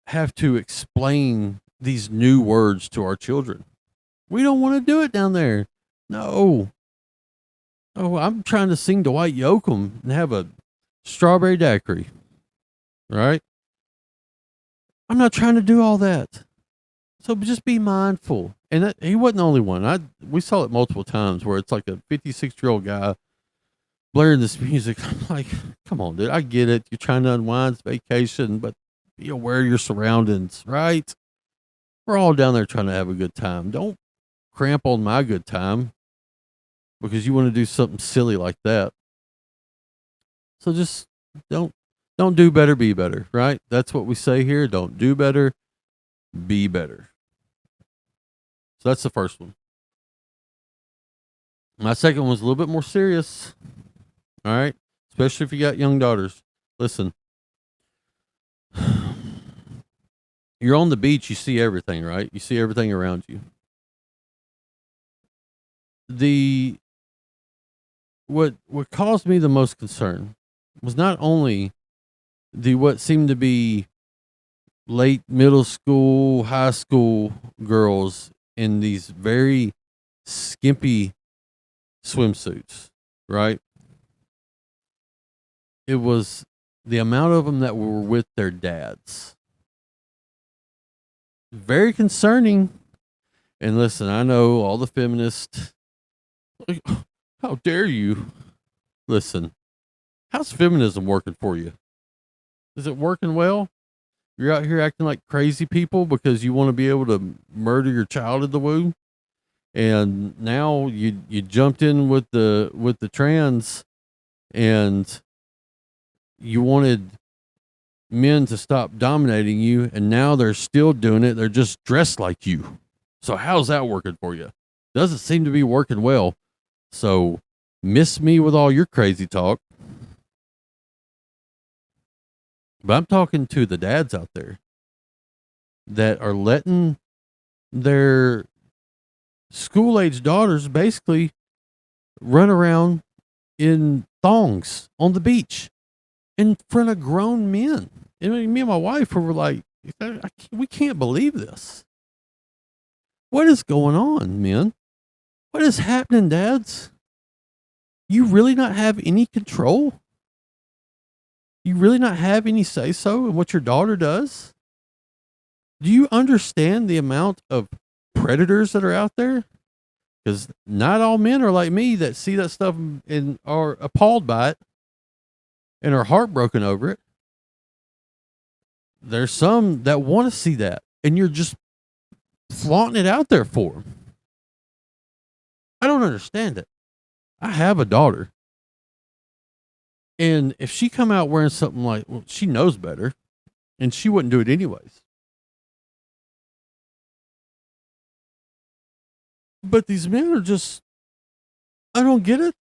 have to explain these new words to our children. We don't want to do it down there. No. Oh, I'm trying to sing Dwight Yoakam and have a strawberry daiquiri. Right? I'm not trying to do all that. So just be mindful. And he wasn't the only one. We saw it multiple times where it's like a 56-year-old guy blaring this music. I'm like, come on, dude. I get it. You're trying to unwind, it's vacation, but be aware of your surroundings, right? We're all down there trying to have a good time. Don't cramp on my good time because you want to do something silly like that. So just don't don't do better, be better, right? That's what we say here. Don't do better, be better. So that's the first one. My second one's a little bit more serious. All right. Especially if you got young daughters. Listen, you're on the beach, you see everything, right? You see everything around you. The what caused me the most concern was not only the what seemed to be late middle school, high school girls in these very skimpy swimsuits, right? It was the amount of them that were with their dads. Very concerning. And listen, I know all the feminists, like, how dare you? Listen, how's feminism working for you? Is it working well? You're out here acting like crazy people because you want to be able to murder your child in the womb, and now you jumped in with the trans, and you wanted men to stop dominating you, and now they're still doing it. They're just dressed like you. So how's that working for you? Doesn't seem to be working well. So miss me with all your crazy talk. But I'm talking to the dads out there that are letting their school age daughters basically run around in thongs on the beach in front of grown men. And me and my wife were like, we can't believe this. What is going on, men? What is happening, dads? You really not have any control? You really not have any say so in what your daughter does? Do you understand the amount of predators that are out there? Because not all men are like me that see that stuff and are appalled by it and are heartbroken over it. There's some that want to see that, and you're just flaunting it out there for them. I don't understand it. I have a daughter, and if she come out wearing something like, well, she knows better, and she wouldn't do it anyways. But these men are just, I don't get it.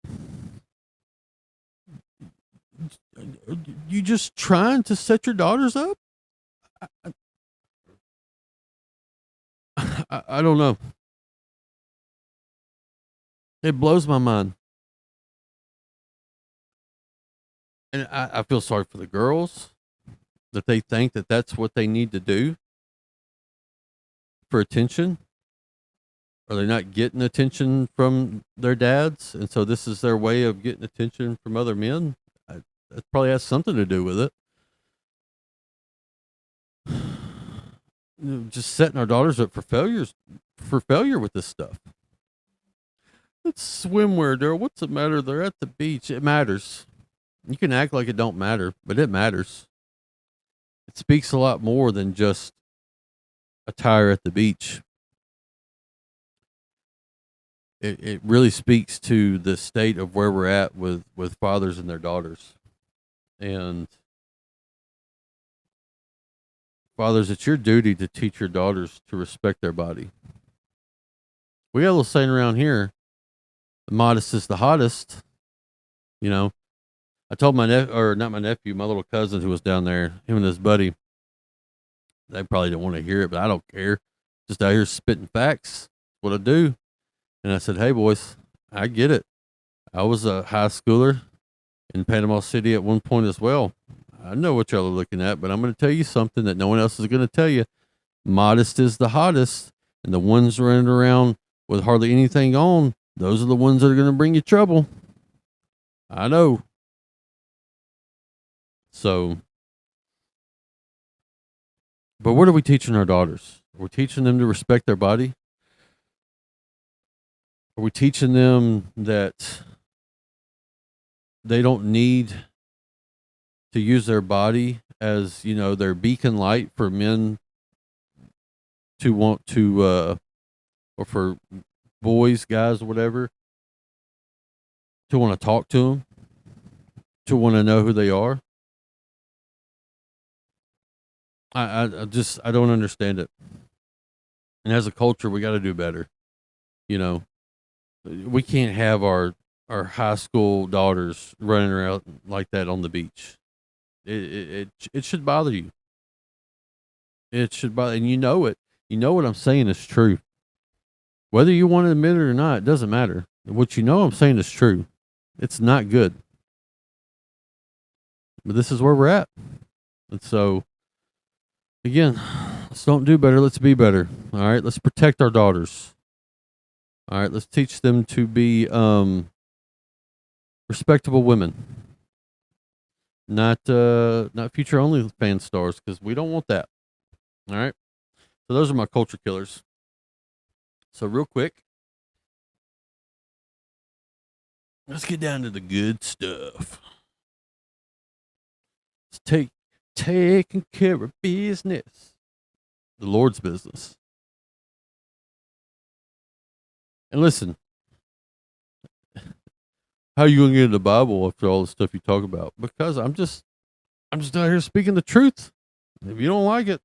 You just trying to set your daughters up? I don't know. It blows my mind. And I feel sorry for the girls that they think that that's what they need to do for attention. Are they not getting attention from their dads? And so this is their way of getting attention from other men? That probably has something to do with it. Just setting our daughters up for failure with this stuff. It's swimwear, Daryl. What's the matter? They're at the beach. It matters. You can act like it don't matter, but it matters. It speaks a lot more than just attire at the beach. It really speaks to the state of where we're at with fathers and their daughters. And fathers, it's your duty to teach your daughters to respect their body. We got a little saying around here, the modest is the hottest. You know, I told my not my nephew, my little cousin who was down there, him and his buddy, they probably didn't want to hear it, but I don't care. Just out here spitting facts. What I do. And I said, hey, boys, I get it. I was a high schooler in Panama City at one point as well. I know what y'all are looking at, but I'm going to tell you something that no one else is going to tell you. Modest is the hottest, and the ones running around with hardly anything on, those are the ones that are going to bring you trouble. I know. So, but what are we teaching our daughters? We're teaching them to respect their body. Are we teaching them that they don't need to use their body as, their beacon light for men to want to, or for boys, guys, whatever, to want to talk to them, to want to know who they are? I don't understand it. And as a culture, we got to do better. We can't have our high school daughters running around like that on the beach. It should bother you. It should bother, and you know it. You know what I'm saying is true. Whether you want to admit it or not, it doesn't matter. What I'm saying is true. It's not good. But this is where we're at. And so, again, let's don't do better. Let's be better. All right. Let's protect our daughters. All right. Let's teach them to be respectable women. Not future OnlyFans stars, because we don't want that. All right. So those are my culture killers. So real quick, let's get down to the good stuff. Let's taking care of business, the Lord's business. And listen, how are you gonna get into the Bible after all the stuff you talk about? Because I'm just out here speaking the truth. If you don't like it,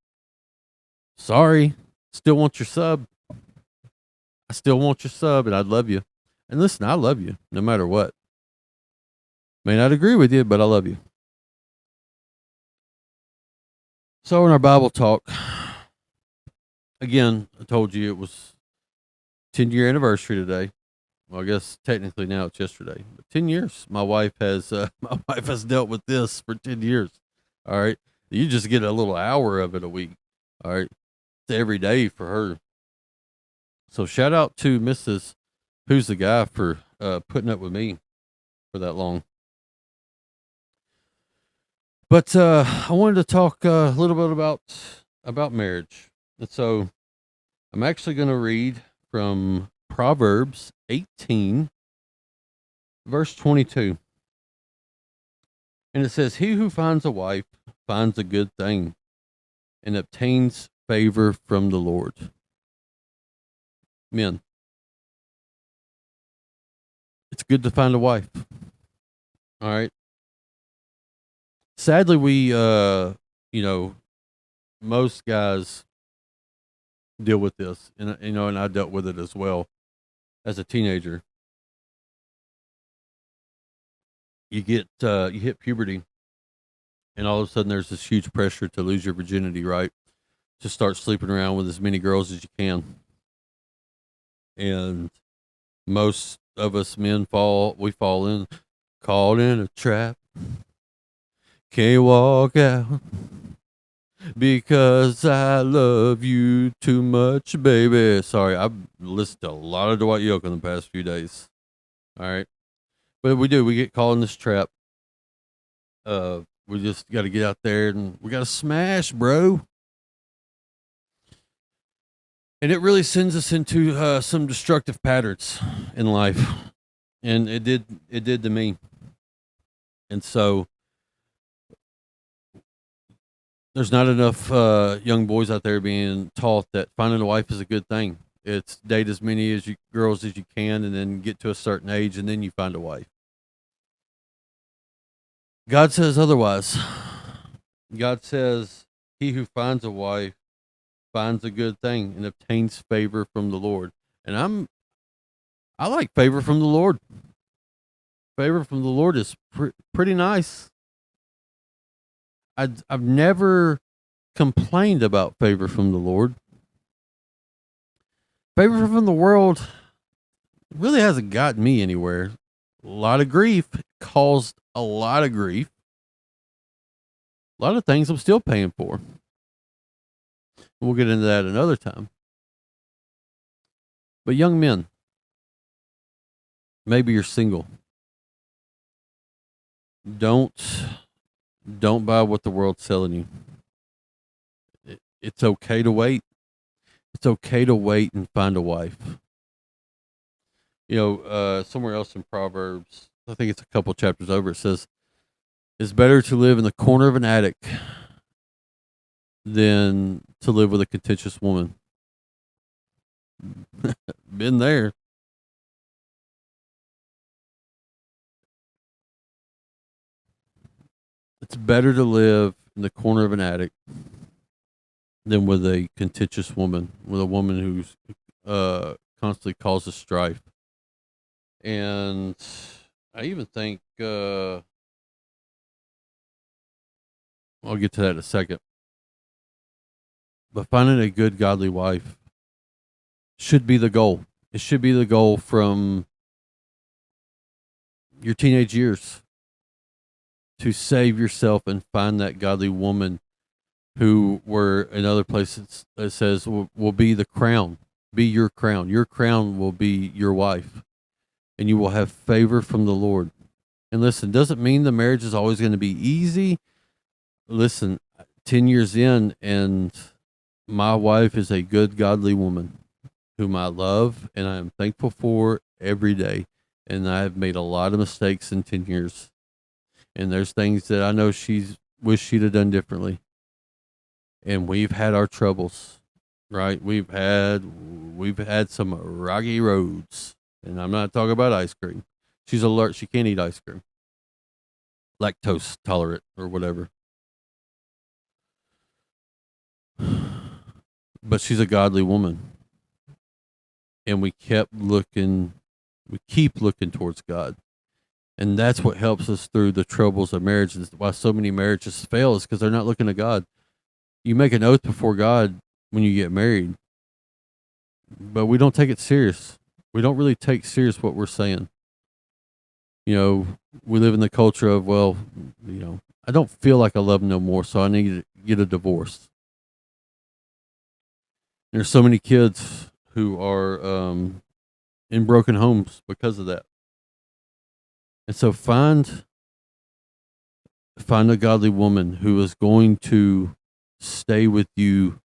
sorry. Still want your sub. I still want your sub, and I'd love you. And listen, I love you no matter what. May not agree with you, but I love you. So in our Bible talk, again, I told you it was 10-year anniversary today. Well, I guess technically now it's yesterday, but 10 years. My wife has dealt with this for 10 years. All right. You just get a little hour of it a week. All right. It's every day for her. So shout out to Mrs. Who's the Guy for putting up with me for that long. But I wanted to talk a little bit about marriage. And so I'm actually going to read from Proverbs 18, verse 22. And it says, "He who finds a wife finds a good thing and obtains favor from the Lord." Men, it's good to find a wife. All right. Sadly, we, most guys deal with this, and and I dealt with it as well as a teenager. You hit puberty, and all of a sudden there's this huge pressure to lose your virginity, right? To start sleeping around with as many girls as you can. And most of us men fall in, caught in a trap. Can't walk out because I love you too much, baby. Sorry, I've listened to a lot of Dwight Yoakam in the past few days. All right. But we get caught in this trap. We just got to get out there and we got to smash, bro. And it really sends us into some destructive patterns in life, and it did to me. And so there's not enough young boys out there being taught that finding a wife is a good thing. It's date as many girls as you can, and then get to a certain age, and then you find a wife. God says otherwise. God says, "He who finds a wife finds a good thing and obtains favor from the Lord." And I like favor from the Lord. Favor from the Lord is pretty nice. I've never complained about favor from the Lord. Favor from the world really hasn't gotten me anywhere. A lot of grief, caused a lot of grief. A lot of things I'm still paying for. We'll get into that another time. But young men, maybe you're single. Don't buy what the world's selling you. It's okay to wait. It's okay to wait and find a wife. Somewhere else in Proverbs, I think it's a couple chapters over, it says, it's better to live in the corner of an attic than to live with a contentious woman. Been there. It's better to live in the corner of an attic than with a contentious woman, with a woman who's constantly causes strife. And I even think I'll get to that in a second. But finding a good godly wife should be the goal. It should be the goal from your teenage years, to save yourself and find that godly woman who, were in other places it says, will be the crown, be your crown. Your crown will be your wife, and you will have favor from the Lord. And listen, doesn't mean the marriage is always going to be easy. Listen, 10 years in, and my wife is a good, godly woman whom I love and I am thankful for every day. And I have made a lot of mistakes in 10 years. And there's things that I know she's wished she'd have done differently. And we've had our troubles, right? We've had some rocky roads. And I'm not talking about ice cream. She's alert. She can't eat ice cream. Lactose tolerant or whatever. But she's a godly woman. And we keep looking towards God. And that's what helps us through the troubles of marriage. And why so many marriages fail is because they're not looking to God. You make an oath before God when you get married, but we don't take it serious. We don't really take serious what we're saying. We live in the culture of, I don't feel like I love him no more, so I need to get a divorce. There's so many kids who are in broken homes because of that. And so find a godly woman who is going to stay with you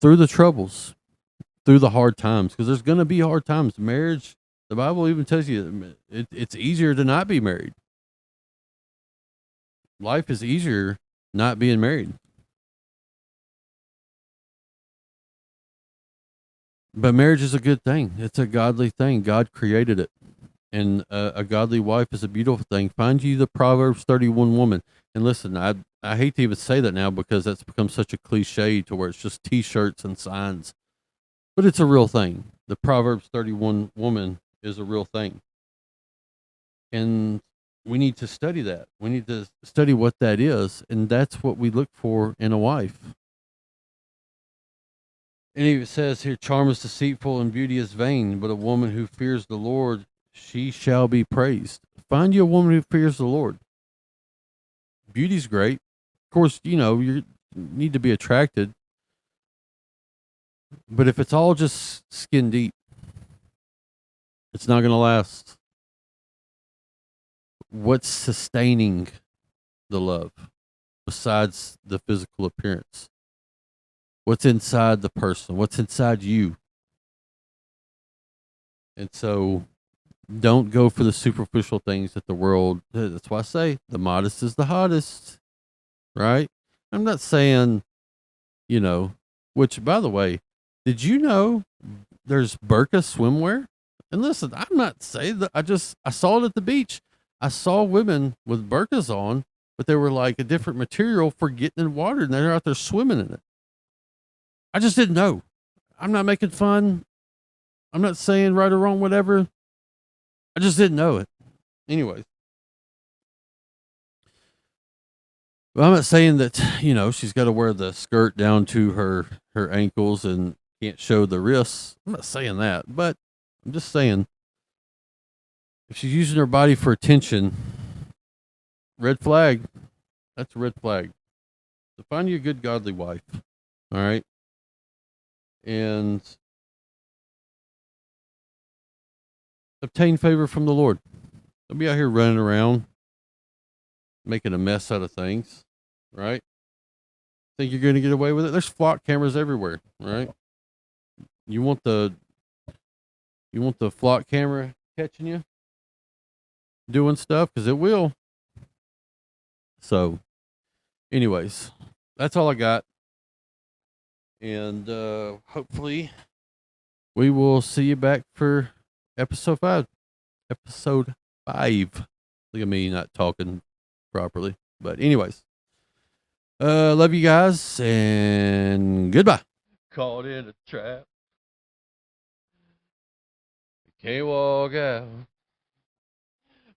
through the troubles, through the hard times, because there's going to be hard times. Marriage, the Bible even tells you it's easier to not be married. Life is easier not being married. But marriage is a good thing. It's a godly thing. God created it. And a godly wife is a beautiful thing. Find you the Proverbs 31 woman. And listen, I hate to even say that now because that's become such a cliche to where it's just T-shirts and signs. But it's a real thing. The Proverbs 31 woman is a real thing. And we need to study that. We need to study what that is. And that's what we look for in a wife. And it says here, charm is deceitful and beauty is vain, but a woman who fears the Lord, she shall be praised. Find you a woman who fears the Lord. Beauty's great. Of course, you need to be attracted. But if it's all just skin deep, it's not going to last. What's sustaining the love besides the physical appearance? What's inside the person? What's inside you? And so don't go for the superficial things that the world, that's why I say the modest is the hottest, right? I'm not saying, which, by the way, did you know there's burqa swimwear? And listen, I'm not saying that. I saw it at the beach. I saw women with burqas on, but they were like a different material for getting in water, and they're out there swimming in it. I just didn't know. I'm not making fun. I'm not saying right or wrong, whatever. I just didn't know it. Anyways. Well, I'm not saying that, she's got to wear the skirt down to her ankles and can't show the wrists. I'm not saying that, but I'm just saying if she's using her body for attention, red flag. That's a red flag. So find you a good godly wife. All right. And obtain favor from the Lord. Don't be out here running around making a mess out of things, right? Think you're going to get away with it? There's flock cameras everywhere, right? You want the You want the flock camera catching you doing stuff, because it will. So, anyways, that's all I got. And hopefully we will see you back for episode 5. Episode 5. Look at me not talking properly. But anyways, love you guys and goodbye. Caught in a trap. Can't walk out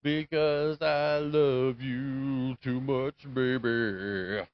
because I love you too much, baby.